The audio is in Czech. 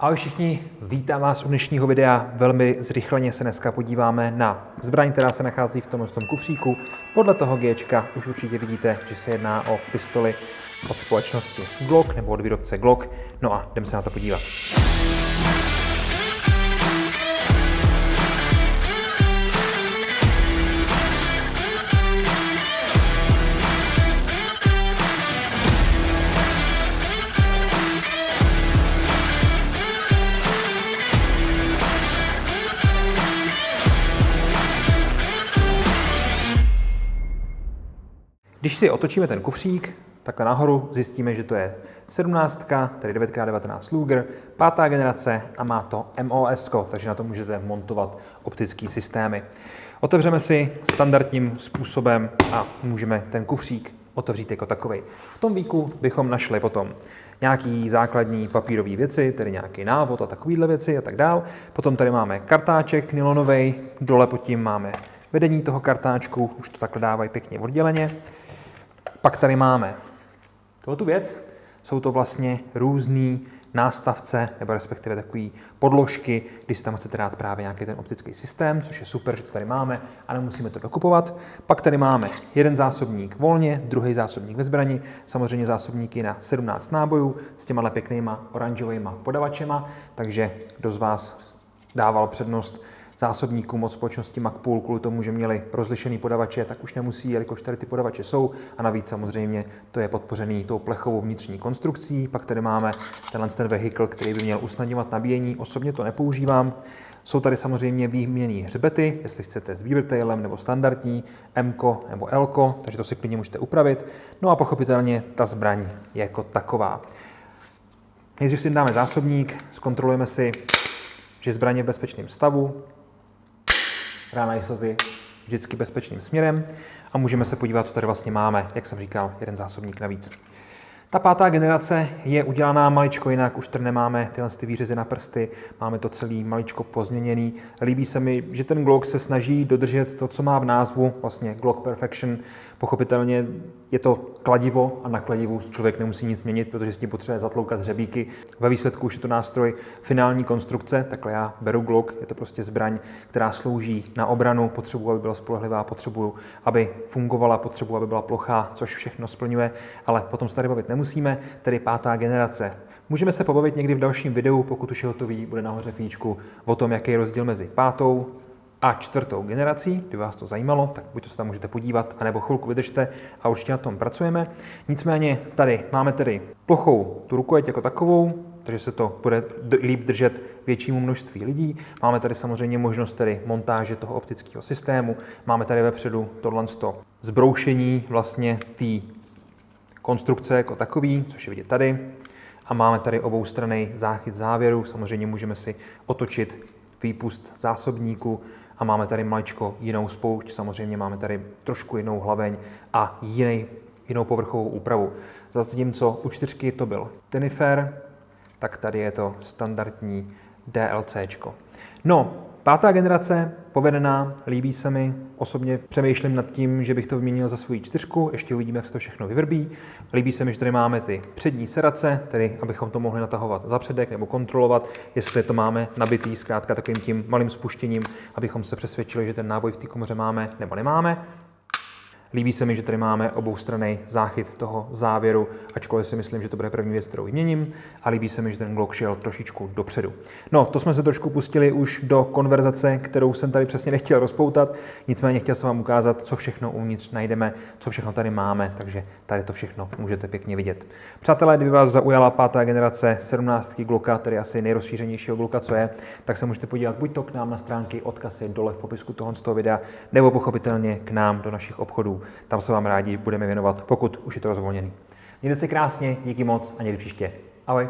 Ahoj všichni, vítám vás u dnešního videa. Velmi zrychleně se dneska podíváme na zbraň, která se nachází v tomhle kufříku. Podle toho Gčka už určitě vidíte, že se jedná o pistoli od společnosti Glock nebo od výrobce Glock. No a jdeme se na to podívat. Když si otočíme ten kufřík, takhle nahoru zjistíme, že to je 17, tedy 9x19 Luger, 5. generace a má to MOS, takže na to můžete montovat optické systémy. Otevřeme si standardním způsobem a můžeme ten kufřík otevřít jako takovej. V tom víku bychom našli potom nějaký základní papírové věci, tedy nějaký návod a takovéhle věci a tak dál. Potom tady máme kartáček nylonový, dole pod tím máme vedení toho kartáčku, už to takhle dávají pěkně odděleně. Pak tady máme tu věc, jsou to vlastně různé nástavce, nebo respektive takové podložky, když si tam chcete dát právě nějaký ten optický systém, což je super, že to tady máme a nemusíme to dokupovat. Pak tady máme jeden zásobník volně, druhý zásobník ve zbrani, samozřejmě zásobníky na 17 nábojů s těma pěknýma oranžovými podavačema, takže kdo z vás dával přednost zásobníkům od společnosti Magpul kvůli tomu, že měli rozlišený podavače, tak už nemusí, jelikož tady ty podavače jsou a navíc samozřejmě to je podpořený tou plechovou vnitřní konstrukcí. Pak tady máme ten vehikl, který by měl usnadňovat nabíjení. Osobně to nepoužívám. Jsou tady samozřejmě výměnný hřbety, jestli chcete s beavertailem nebo standardní, M-ko nebo L-ko, takže to si klidně můžete upravit. No a pochopitelně ta zbraň je jako taková. Nejdřív si dáme zásobník, zkontrolujeme si, že zbraň je v bezpečném stavu, rána jistoty vždycky bezpečným směrem a můžeme se podívat, co tady vlastně máme, jak jsem říkal, jeden zásobník navíc. Ta 5. generace je udělaná maličko jinak, už tady nemáme tyhle výřezy na prsty, máme to celý maličko pozměněný. Líbí se mi, že ten Glock se snaží dodržet to, co má v názvu, vlastně Glock Perfection. Pochopitelně je to kladivo a na kladivu člověk nemusí nic měnit, protože s tím potřebuje zatloukat hřebíky. Ve výsledku už je to nástroj finální konstrukce, takhle já beru Glock, je to prostě zbraň, která slouží na obranu, potřebuji, aby byla spolehlivá, potřebuji, aby fungovala, potřebuji, aby byla plochá, což všechno splňuje, ale potom se tady bavit nemusíme, tedy 5. generace. Můžeme se pobavit někdy v dalším videu, pokud už je hotový, bude nahoře fíčku o tom, jaký je rozdíl mezi 5. a 4. generací. Kdyby vás to zajímalo, tak buď to se tam můžete podívat, anebo chvilku vydržte a určitě na tom pracujeme. Nicméně tady máme tedy plochou tu rukojeť jako takovou, takže se to bude líp držet většímu množství lidí. Máme tady samozřejmě možnost tedy montáže toho optického systému. Máme tady vepředu tohle zbroušení vlastně té konstrukce jako takový, což je vidět tady. A máme tady oboustranný záchyt závěru. Samozřejmě můžeme si otočit výpust zásobníku a máme tady maličko jinou spoušť. Samozřejmě máme tady trošku jinou hlaveň a jinou povrchovou úpravu. Zatímco u 4 to byl Tenifer, tak tady je to standardní DLCčko. No, 5. generace, povedená, líbí se mi. Osobně přemýšlím nad tím, že bych to vyměnil za svoji 4, ještě uvidíme, jak se to všechno vyvrbí. Líbí se mi, že tady máme ty přední sedace, tedy abychom to mohli natahovat za předek nebo kontrolovat, jestli to máme nabitý zkrátka takovým tím malým spuštěním, abychom se přesvědčili, že ten náboj v té komoře máme nebo nemáme. Líbí se mi, že tady máme oboustranný záchyt toho závěru, ačkoliv si myslím, že to bude první věc, kterou vyměním. A líbí se mi, že ten Glock šel trošičku dopředu. No, to jsme se trošku pustili už do konverzace, kterou jsem tady přesně nechtěl rozpoutat. Nicméně chtěl jsem vám ukázat, co všechno uvnitř najdeme, co všechno tady máme, takže tady to všechno můžete pěkně vidět. Přátelé, kdyby vás zaujala 5. generace 17 Glocka, tedy asi nejrozšířenějšího Glocka, co je, tak se můžete podívat buď to k nám na stránky, odkaz je dole v popisku tohoto videa, nebo pochopitelně k nám do našich obchodů. Tam se vám rádi budeme věnovat, pokud už je to rozvolněný. Mějte se krásně, díky moc a někdy příště. Ahoj.